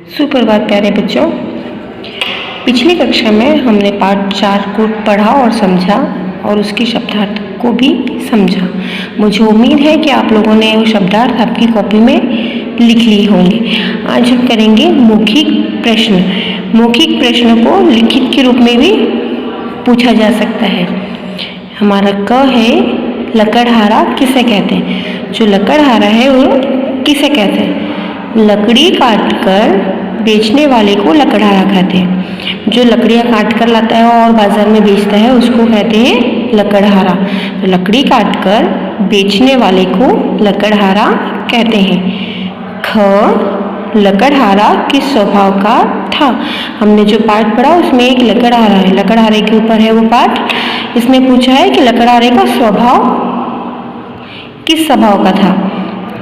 सुप्रभात प्यारे बच्चों। पिछली कक्षा में हमने पाठ 4 को पढ़ा और समझा और उसकी शब्दार्थ को भी समझा। मुझे उम्मीद है कि आप लोगों ने वो शब्दार्थ आपकी कॉपी में लिख लिए होंगे। आज हम करेंगे मौखिक प्रश्न। मौखिक प्रश्न को लिखित के रूप में भी पूछा जा सकता है। हमारा क है, लकड़हारा किसे कहते हैं? जो लकड़हारा है वो किसे कहते हैं? लकड़ी काटकर बेचने वाले को लकड़हारा कहते हैं। जो लकड़ियाँ काट कर लाता है और बाजार में बेचता है उसको कहते हैं लकड़हारा। तो लकड़ी काटकर बेचने वाले को लकड़हारा कहते हैं। ख, लकड़हारा किस स्वभाव का था? हमने जो पाठ पढ़ा उसमें एक लकड़हारा है, लकड़हारे के ऊपर है वो पाठ। इसमें पूछा है कि लकड़हारे का स्वभाव किस स्वभाव का था?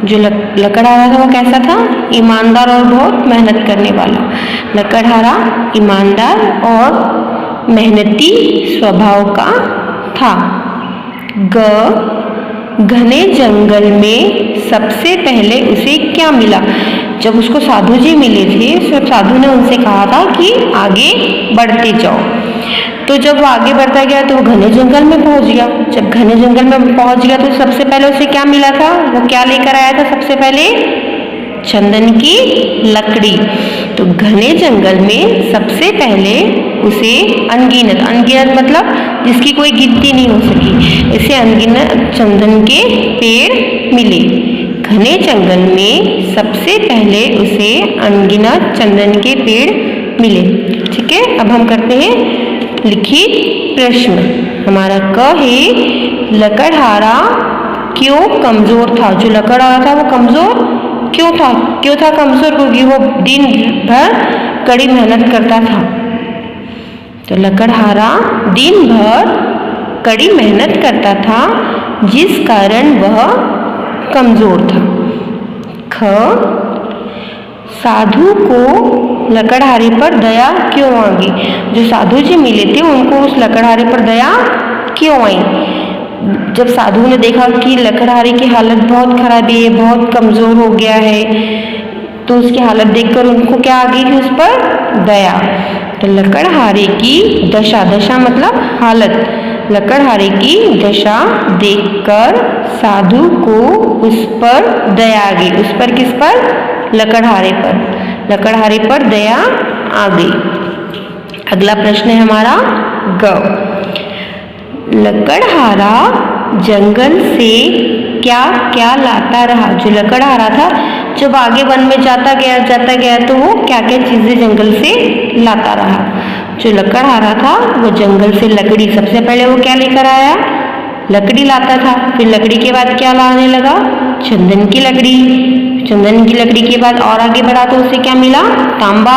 जो लकड़हारा था वो कैसा था? ईमानदार और बहुत मेहनत करने वाला। लकड़हारा ईमानदार और मेहनती स्वभाव का था। ग, घने जंगल में सबसे पहले उसे क्या मिला? जब उसको साधु जी मिले थे, सब साधु ने उनसे कहा था कि आगे बढ़ते जाओ। तो जब वो आगे बढ़ता गया तो वो घने जंगल में पहुंच गया। जब घने जंगल में पहुंच गया तो सबसे पहले उसे क्या मिला था? वो क्या लेकर आया था सबसे पहले? चंदन की लकड़ी। तो घने जंगल में सबसे पहले उसे अनगिनत, अनगिनत मतलब जिसकी कोई गिनती नहीं हो सकी, ऐसे अनगिनत चंदन के पेड़ मिले। घने जंगल में सबसे पहले उसे अनगिनत चंदन के पेड़ मिले। ठीक है, अब हम करते हैं लिखित प्रश्न। हमारा क है, लकड़हारा क्यों कमजोर था? जो लकड़हारा था वो कमजोर क्यों था? क्यों था कमजोर? क्योंकि वो दिन भर कड़ी मेहनत करता था। तो लकड़हारा दिन भर कड़ी मेहनत करता था जिस कारण वह कमजोर था। ख, साधु को लकड़हारे पर दया क्यों आ गई? जो साधु जी मिले थे उनको उस लकड़हारे पर दया क्यों आई? जब साधु ने देखा कि लकड़हारे की हालत बहुत खराब है, बहुत कमजोर हो गया है, तो उसकी हालत देखकर उनको क्या आ गई थी? उस पर दया। तो लकड़हारे की दशा, दशा मतलब हालत, लकड़हारे की दशा देखकर साधु को उस पर दया आ गई। उस पर किस पर? लकड़हारे पर। लकड़हारे पर दया आ गई। अगला प्रश्न है हमारा ग, लकड़हारा जंगल से क्या क्या लाता रहा? जो लकड़हारा था जब आगे वन में जाता गया तो वो क्या क्या चीजें जंगल से लाता रहा। जो लकड़हारा था वो जंगल से लकड़ी, सबसे पहले वो क्या लेकर आया? लकड़ी लाता था। फिर लकड़ी के बाद क्या लाने लगा? चंदन की लकड़ी। चंदन की लकड़ी के बाद और आगे बढ़ा तो उसे क्या मिला? तांबा।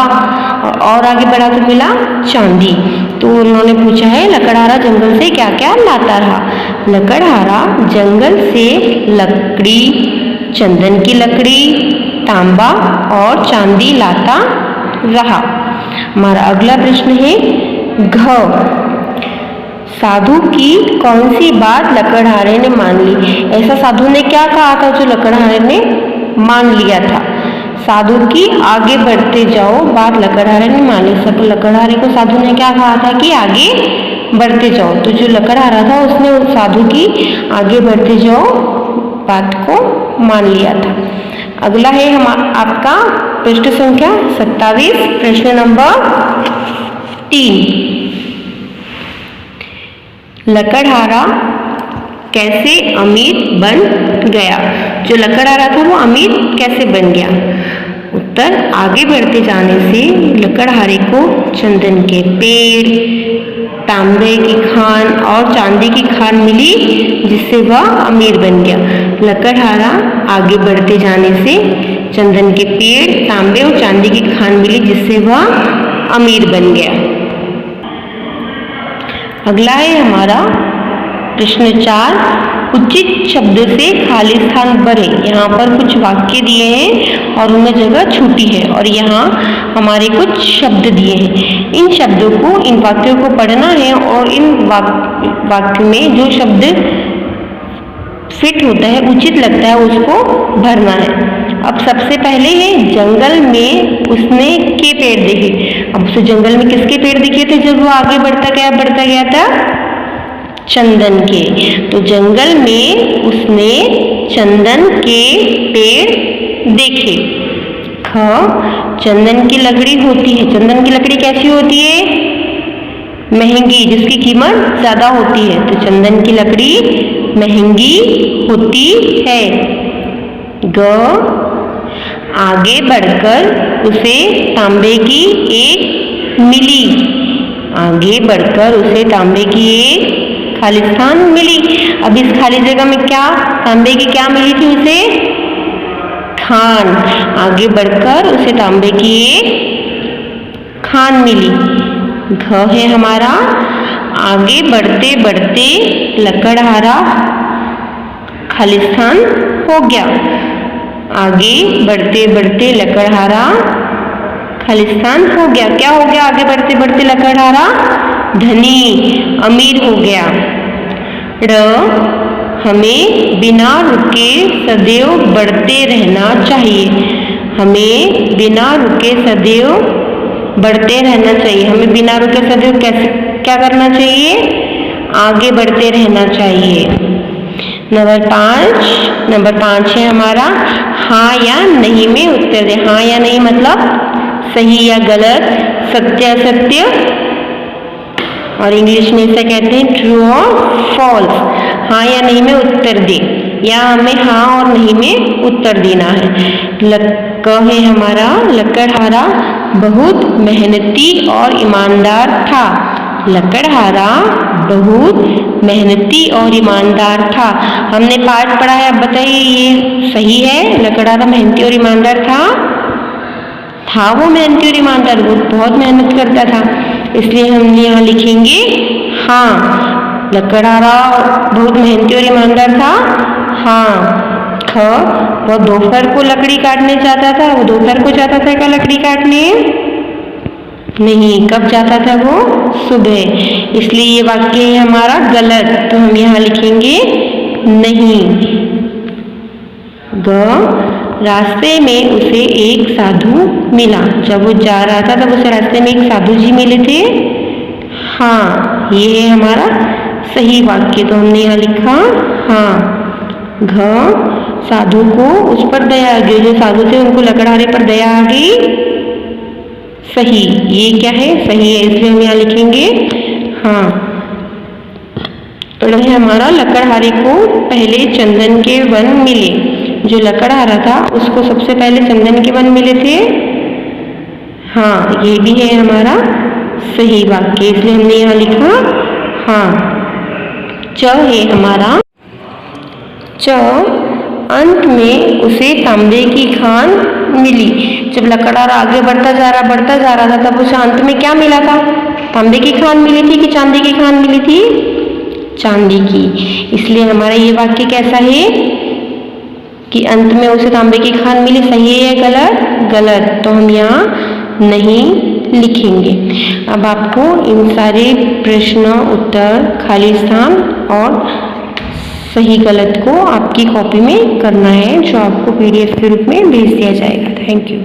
और आगे बढ़ा तो मिला चांदी। तो उन्होंने पूछा है लकड़हारा जंगल से क्या क्या लाता रहा? लकड़हारा जंगल से लकड़ी, चंदन की लकड़ी, तांबा और चांदी लाता रहा। हमारा अगला प्रश्न है घ, साधु की कौन सी बात लकड़हारे ने मान ली? ऐसा साधु ने क्या कहा था जो लकड़हारे ने मान लिया था? साधु की आगे बढ़ते जाओ बात लकड़हारे ने मान ली। सब लकड़हारे को साधु ने क्या कहा था कि आगे बढ़ते जाओ। तो जो लकड़हारा था उसने उस साधु की आगे बढ़ते जाओ बात को मान लिया था। अगला है हम आपका पृष्ठ संख्या 27, प्रश्न नंबर 3। लकड़हारा कैसे अमीर बन गया? जो लकड़हारा था वो अमीर कैसे बन गया? उत्तर, आगे बढ़ते जाने से लकड़हारे को चंदन के पेड़, तांबे की खान और चांदी की खान मिली जिससे वह अमीर बन गया। लकड़हारा आगे बढ़ते जाने से चंदन के पेड़, तांबे और चांदी की खान मिली जिससे वह अमीर बन गया। अगला है हमारा प्रश्न 4, उचित शब्द से खाली स्थान भरें। यहाँ पर कुछ वाक्य दिए हैं और उनमें जगह छूटी है और यहाँ हमारे कुछ शब्द दिए हैं। इन शब्दों को, इन वाक्यों को पढ़ना है और इन वाक्य में जो शब्द फिट होता है, उचित लगता है, उसको भरना है। अब सबसे पहले है जंगल में उसने के पेड़ देखे। अब उसे जंगल में किसके पेड़ दिखे थे जब वो आगे बढ़ता गया था? चंदन के। तो जंगल में उसने चंदन के पेड़ देखे। ख, चंदन की लकड़ी होती है। चंदन की लकड़ी कैसी होती है? महंगी, जिसकी कीमत ज्यादा होती है। तो चंदन की लकड़ी महंगी होती है। ग, आगे बढ़कर उसे तांबे की एक मिली। आगे बढ़कर उसे तांबे की एक खालिस्तान मिली। अब इस खाली जगह में क्या तांबे की क्या मिली थी उसे? खान। आगे बढ़कर उसे तांबे की एक खान मिली। घ है हमारा आगे बढ़ते बढ़ते लकड़हारा खालिस्तान हो गया। आगे बढ़ते बढ़ते लकड़हारा खालिस्तान हो गया। क्या हो गया आगे बढ़ते बढ़ते लकड़हारा? धनी, अमीर हो गया। ड़, हमें बिना रुके सदैव बढ़ते रहना चाहिए। हमें बिना रुके सदैव बढ़ते रहना चाहिए। हमें बिना रुके सदैव कैसे क्या करना चाहिए? आगे बढ़ते रहना चाहिए। नंबर 5 है हमारा हाँ या नहीं में उत्तर दे। हाँ या नहीं मतलब सही या गलत, सत्य असत्य, और इंग्लिश में इसे कहते हैं ट्रू और फॉल्स। हाँ या नहीं में उत्तर दे, या हमें हाँ और नहीं में उत्तर देना है। क है हमारा लकड़हारा बहुत मेहनती और ईमानदार था। लकड़हारा बहुत मेहनती और ईमानदार था। हमने पाठ पढ़ा है, अब बताइए ये सही है? लकड़हारा मेहनती और ईमानदार था वो मेहनती और ईमानदार, वो बहुत मेहनत करता था, इसलिए हम यहाँ लिखेंगे हाँ। लकड़हारा बहुत मेहनती और ईमानदार था, हाँ। ख, वो दोपहर को लकड़ी काटने जाता था। वो दोपहर को जाता था क्या लकड़ी काटने? नहीं, कब जाता था वो? सुबह, इसलिए ये वाक्य है हमारा गलत, तो हम यहाँ लिखेंगे नहीं। ग, रास्ते में उसे एक साधु मिला। जब वो जा रहा था तब उसे रास्ते में एक साधु जी मिले थे, हाँ। ये है हमारा सही वाक्य, तो हमने यहाँ लिखा हाँ। घ, साधु को उस पर दया आ गई, जो साधु थे उनको लकड़हारे पर दया आ गई, सही। ये क्या है? सही है, इसलिए हम यहाँ लिखेंगे हाँ। तो हमारा लकड़हारे को पहले चंदन के वन मिले। जो लकड़हारा था उसको सबसे पहले चंदन के वन मिले थे, हाँ। ये भी है हमारा सही वाक्य, इसलिए हमने यहाँ लिखा हाँ। च है हमारा च, अंत में उसे तांबे की खान मिली। जब लकड़हारा आगे बढ़ता जा रहा था तब उसे अंत में क्या मिला था? तांबे की खान मिली थी कि चांदी की खान मिली थी? चांदी की। इसलिए हमारा ये वाक्य कैसा है कि अंत में उसे तांबे की खान मिली, सही है या गलत? गलत, तो हम यहाँ नहीं लिखेंगे। अब आपको इन सारे प्रश्न उत्तर, खाली स्थान और सही गलत को आपकी कॉपी में करना है, जो आपको PDF के रूप में भेज दिया जाएगा। Thank you.